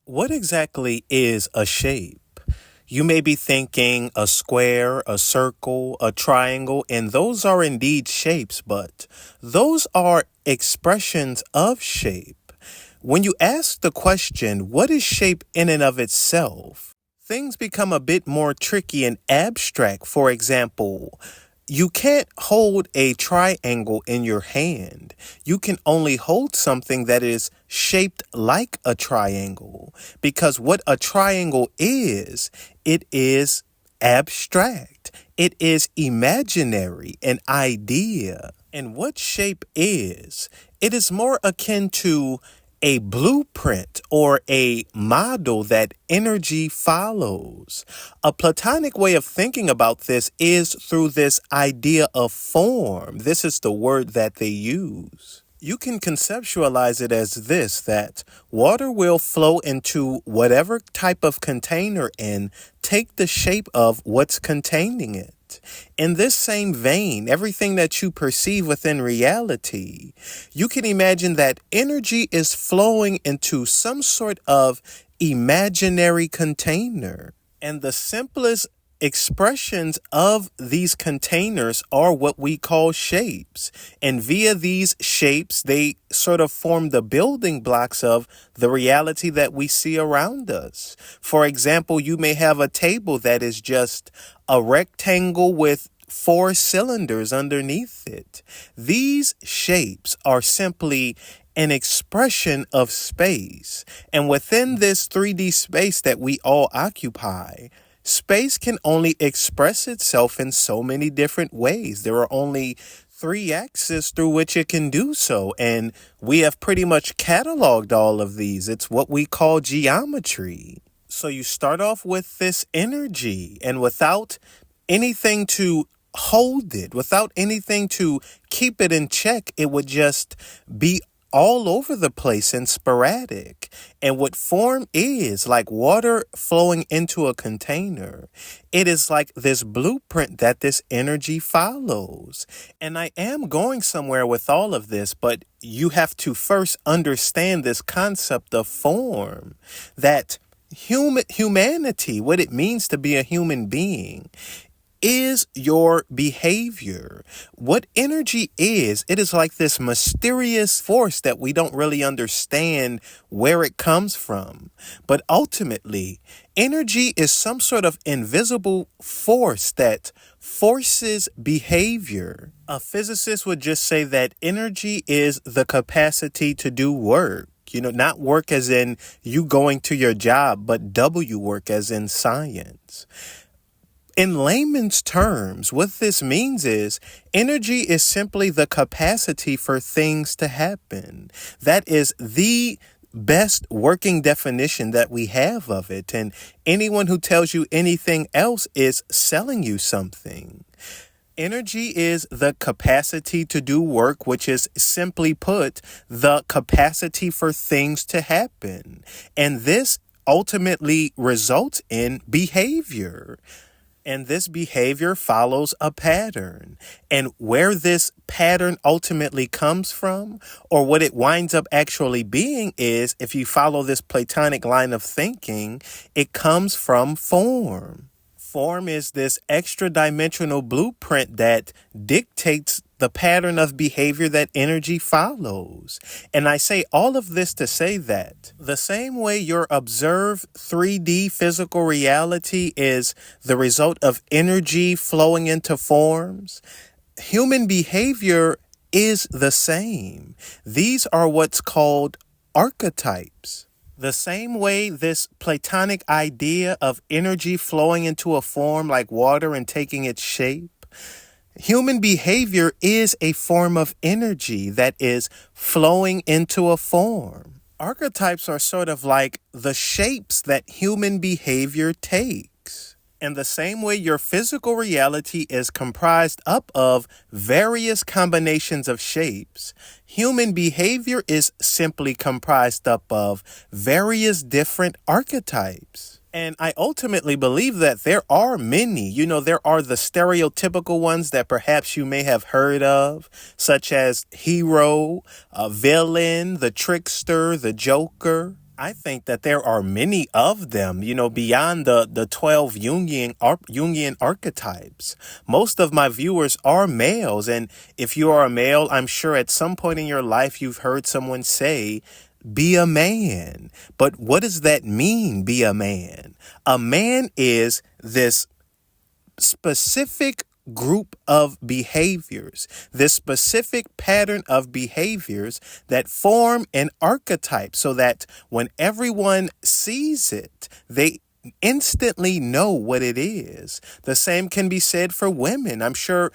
What exactly is a shape? You may be thinking a square, a circle, a triangle, and those are indeed shapes, but those are expressions of shape. When you ask the question, what is shape in and of itself? Things become a bit more tricky and abstract. For example, you can't hold a triangle in your hand. You can only hold something that is shaped like a triangle because what a triangle is, it is abstract. It is imaginary, an idea. And what shape is, it is more akin to a blueprint or a model that energy follows. A Platonic way of thinking about this is through this idea of form. This is the word that they use. You can conceptualize it as this, that water will flow into whatever type of container and take the shape of what's containing it. In this same vein, everything that you perceive within reality, you can imagine that energy is flowing into some sort of imaginary container. And the simplest expressions of these containers are what we call shapes. And via these shapes, they sort of form the building blocks of the reality that we see around us. For example, you may have a table that is just a rectangle with 4 cylinders underneath it. These shapes are simply an expression of space. And within this 3D space that we all occupy, space can only express itself in so many different ways. There are only 3 axes through which it can do so, and we have pretty much cataloged all of these. It's what we call geometry. So you start off with this energy, and without anything to hold it, without anything to keep it in check, it would just be all over the place and sporadic. And what form is, like water flowing into a container, it is like this blueprint that this energy follows. And I am going somewhere with all of this, but you have to first understand this concept of form, that humanity, what it means to be a human being, is your behavior. What energy is, it is like this mysterious force that we don't really understand where it comes from. But ultimately, energy is some sort of invisible force that forces behavior. A physicist would just say that energy is the capacity to do work. Not work as in you going to your job, but W work as in science. In layman's terms, what this means is energy is simply the capacity for things to happen. That is the best working definition that we have of it. And anyone who tells you anything else is selling you something. Energy is the capacity to do work, which is simply put, the capacity for things to happen. And this ultimately results in behavior. And this behavior follows a pattern. And where this pattern ultimately comes from, or what it winds up actually being, is, if you follow this Platonic line of thinking, it comes from form. Form is this extra dimensional blueprint that dictates the pattern of behavior that energy follows. And I say all of this to say that the same way your observed 3D physical reality is the result of energy flowing into forms, human behavior is the same. These are what's called archetypes. The same way this Platonic idea of energy flowing into a form like water and taking its shape, human behavior is a form of energy that is flowing into a form. Archetypes are sort of like the shapes that human behavior takes. And the same way your physical reality is comprised up of various combinations of shapes, human behavior is simply comprised up of various different archetypes. And I ultimately believe that there are many. There are the stereotypical ones that perhaps you may have heard of, such as hero, a villain, the trickster, the joker. I think that there are many of them, beyond the 12 Jungian archetypes. Most of my viewers are males. And if you are a male, I'm sure at some point in your life you've heard someone say, be a man. But what does that mean, be a man? A man is this specific group of behaviors, this specific pattern of behaviors that form an archetype so that when everyone sees it, they instantly know what it is. The same can be said for women. I'm sure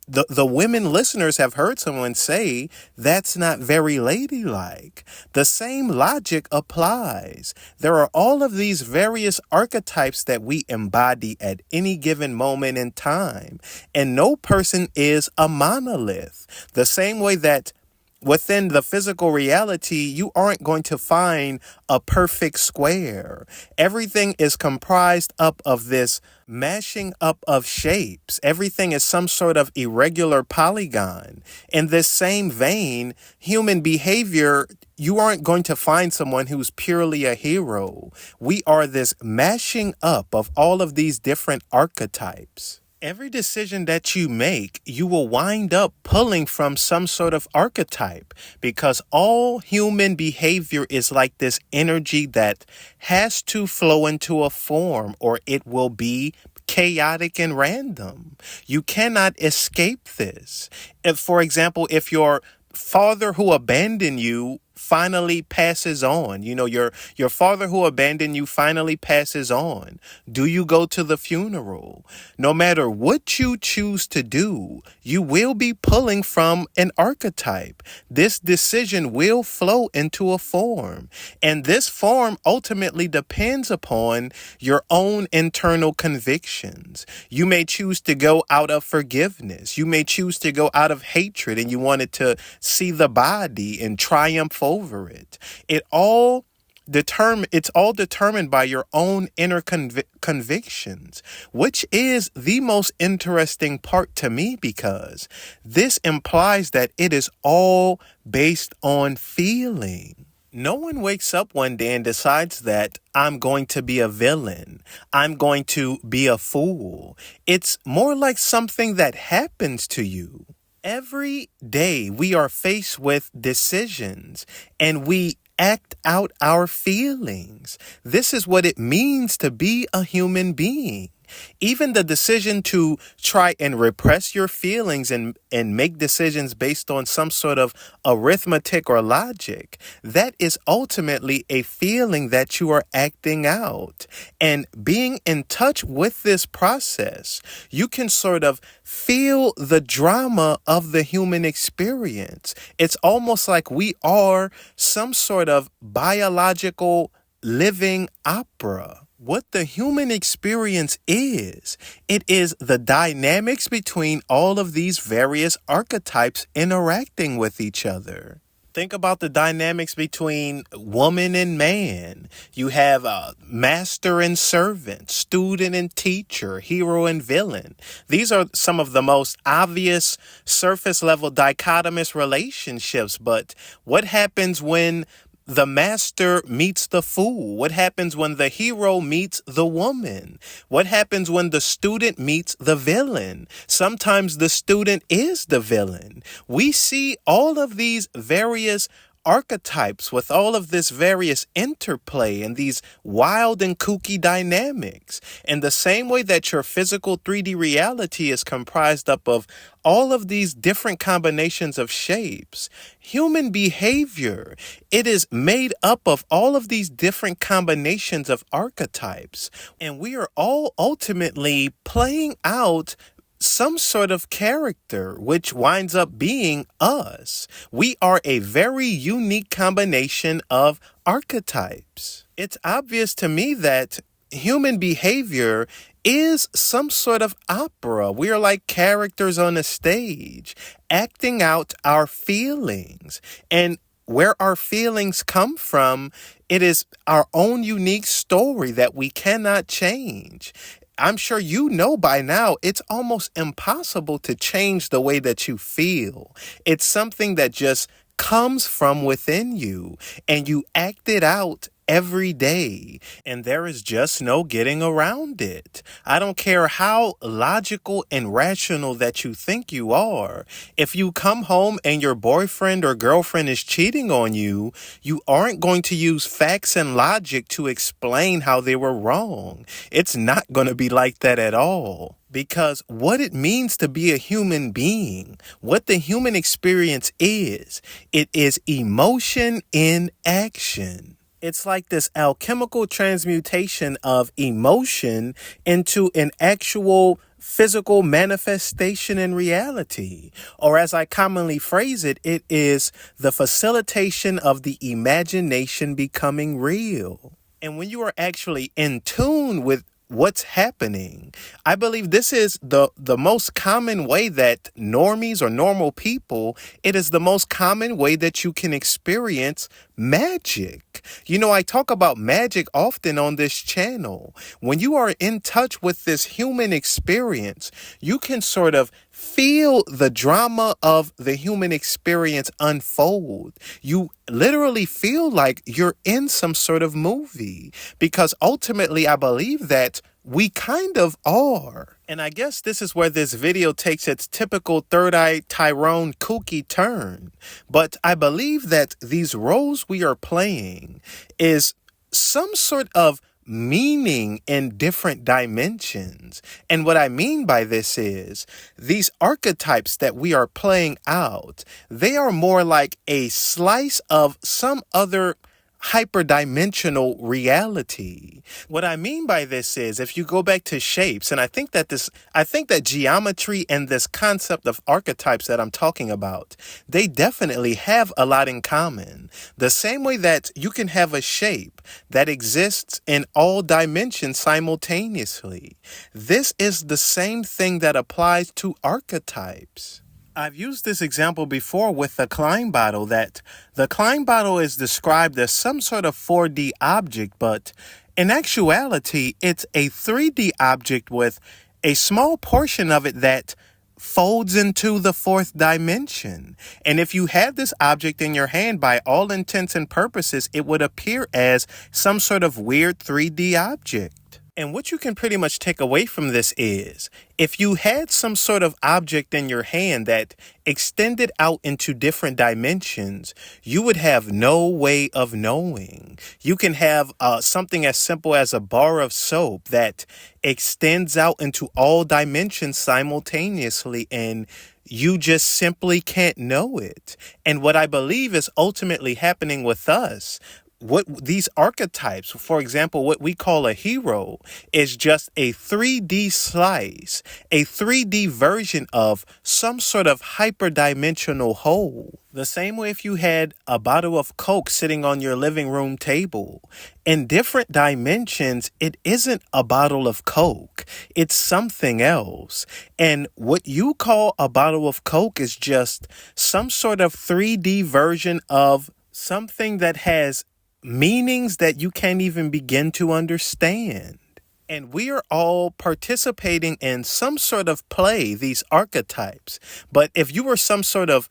the women listeners have heard someone say that's not very ladylike. The same logic applies. There are all of these various archetypes that we embody at any given moment in time, and no person is a monolith. The same way that within the physical reality, you aren't going to find a perfect square. Everything is comprised up of this mashing up of shapes. Everything is some sort of irregular polygon. In this same vein, human behavior, you aren't going to find someone who's purely a hero. We are this mashing up of all of these different archetypes. Every decision that you make, you will wind up pulling from some sort of archetype, because all human behavior is like this energy that has to flow into a form or it will be chaotic and random. You cannot escape this. If, for example, if your father who abandoned you finally passes on, your father who abandoned you finally passes on, do you go to the funeral? No matter what you choose to do, you will be pulling from an archetype. This decision will flow into a form, and this form ultimately depends upon your own internal convictions. You may choose to go out of forgiveness. You may choose to go out of hatred, and you wanted to see the body and triumph over it. It's all determined by your own inner convictions, which is the most interesting part to me, because this implies that it is all based on feeling. No one wakes up one day and decides that I'm going to be a villain. I'm going to be a fool. It's more like something that happens to you. Every day we are faced with decisions and we act out our feelings. This is what it means to be a human being. Even the decision to try and repress your feelings and make decisions based on some sort of arithmetic or logic, that is ultimately a feeling that you are acting out. And being in touch with this process, you can sort of feel the drama of the human experience. It's almost like we are some sort of biological living opera. What the human experience is, it is the dynamics between all of these various archetypes interacting with each other. Think about the dynamics between woman and man. You have master and servant, student and teacher, hero and villain. These are some of the most obvious surface level dichotomous relationships. But what happens when the master meets the fool? What happens when the hero meets the woman? What happens when the student meets the villain? Sometimes the student is the villain. We see all of these various archetypes with all of this various interplay and these wild and kooky dynamics. In the same way that your physical 3D reality is comprised up of all of these different combinations of shapes, human behavior, it is made up of all of these different combinations of archetypes. And we are all ultimately playing out some sort of character, which winds up being us. We are a very unique combination of archetypes. It's obvious to me that human behavior is some sort of opera. We are like characters on a stage, acting out our feelings. And where our feelings come from, it is our own unique story that we cannot change. I'm sure you know by now, it's almost impossible to change the way that you feel. It's something that just comes from within you, and you act it out every day, and there is just no getting around it. I don't care how logical and rational that you think you are. If you come home and your boyfriend or girlfriend is cheating on you, you aren't going to use facts and logic to explain how they were wrong. It's not going to be like that at all. Because what it means to be a human being, what the human experience is, it is emotion in action. It's like this alchemical transmutation of emotion into an actual physical manifestation in reality. Or as I commonly phrase it, it is the facilitation of the imagination becoming real. And when you are actually in tune with what's happening, I believe this is the most common way that normies or normal people, it is the most common way that you can experience magic. You know, I talk about magic often on this channel. When you are in touch with this human experience, you can sort of feel the drama of the human experience unfold. You literally feel like you're in some sort of movie, because ultimately I believe that we kind of are. And I guess this is where this video takes its typical third-eye Tyrone kooky turn. But I believe that these roles we are playing is some sort of meaning in different dimensions. And what I mean by this is these archetypes that we are playing out, they are more like a slice of some other hyperdimensional reality. What I mean by this is, if you go back to shapes, and I think that geometry and this concept of archetypes that I'm talking about, they definitely have a lot in common. The same way that you can have a shape that exists in all dimensions simultaneously. This is the same thing that applies to archetypes. I've used this example before with the Klein bottle, that the Klein bottle is described as some sort of 4D object, but in actuality, it's a 3D object with a small portion of it that folds into the fourth dimension. And if you had this object in your hand, by all intents and purposes, it would appear as some sort of weird 3D object. And what you can pretty much take away from this is, if you had some sort of object in your hand that extended out into different dimensions, you would have no way of knowing. You can have something as simple as a bar of soap that extends out into all dimensions simultaneously, and you just simply can't know it. And what I believe is ultimately happening with us, what these archetypes, for example, what we call a hero, is just a 3D slice, a 3D version of some sort of hyperdimensional whole. The same way if you had a bottle of Coke sitting on your living room table. In different dimensions, it isn't a bottle of Coke. It's something else. And what you call a bottle of Coke is just some sort of 3D version of something that has meanings that you can't even begin to understand. And we are all participating in some sort of play, these archetypes. But if you were some sort of,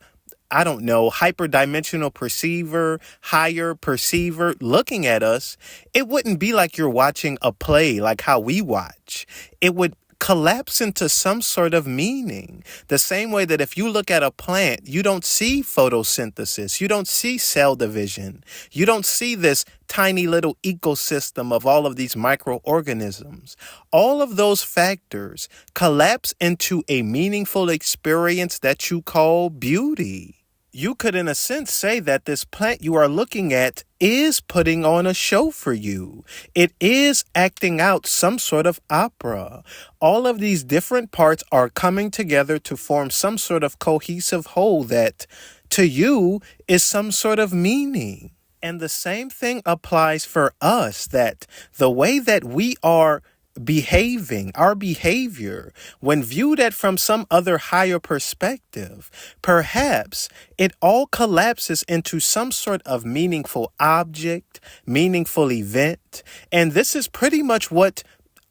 I don't know, hyperdimensional perceiver, higher perceiver looking at us, it wouldn't be like you're watching a play like how we watch. It would collapse into some sort of meaning. The same way that if you look at a plant, you don't see photosynthesis, you don't see cell division, you don't see this tiny little ecosystem of all of these microorganisms. All of those factors collapse into a meaningful experience that you call beauty. You could, in a sense, say that this plant you are looking at is putting on a show for you. It is acting out some sort of opera. All of these different parts are coming together to form some sort of cohesive whole that, to you, is some sort of meaning. And the same thing applies for us, that the way that we are behaving, our behavior, when viewed at from some other higher perspective, perhaps it all collapses into some sort of meaningful object, meaningful event. And this is pretty much what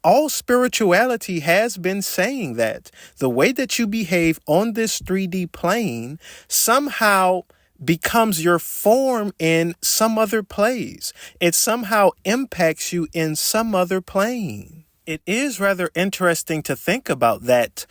all spirituality has been saying, that the way that you behave on this 3D plane somehow becomes your form in some other place. It somehow impacts you in some other plane. It is rather interesting to think about that.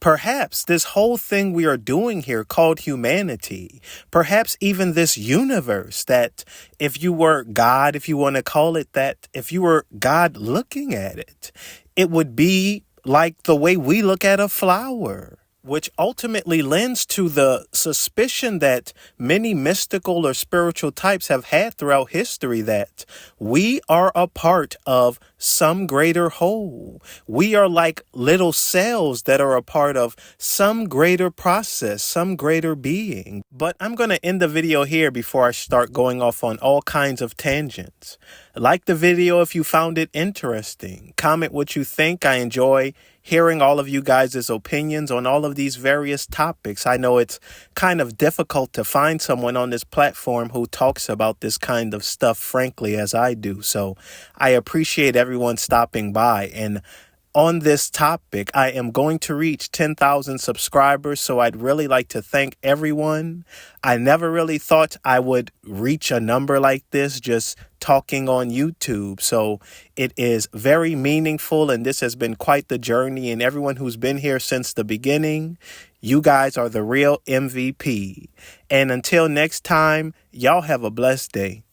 Perhaps this whole thing we are doing here called humanity, perhaps even this universe, that if you were God, if you want to call it that, if you were God looking at it, it would be like the way we look at a flower, which ultimately lends to the suspicion that many mystical or spiritual types have had throughout history, that we are a part of some greater whole. We are like little cells that are a part of some greater process, some greater being. But I'm going to end the video here before I start going off on all kinds of tangents. Like the video if you found it interesting. Comment what you think. I enjoy hearing all of you guys' opinions on all of these various topics. I know it's kind of difficult to find someone on this platform who talks about this kind of stuff frankly as I do. So I appreciate everyone stopping by. And on this topic, I am going to reach 10,000 subscribers, so I'd really like to thank everyone. I never really thought I would reach a number like this just talking on YouTube, so it is very meaningful, and this has been quite the journey, and everyone who's been here since the beginning, you guys are the real MVP. And until next time, y'all have a blessed day.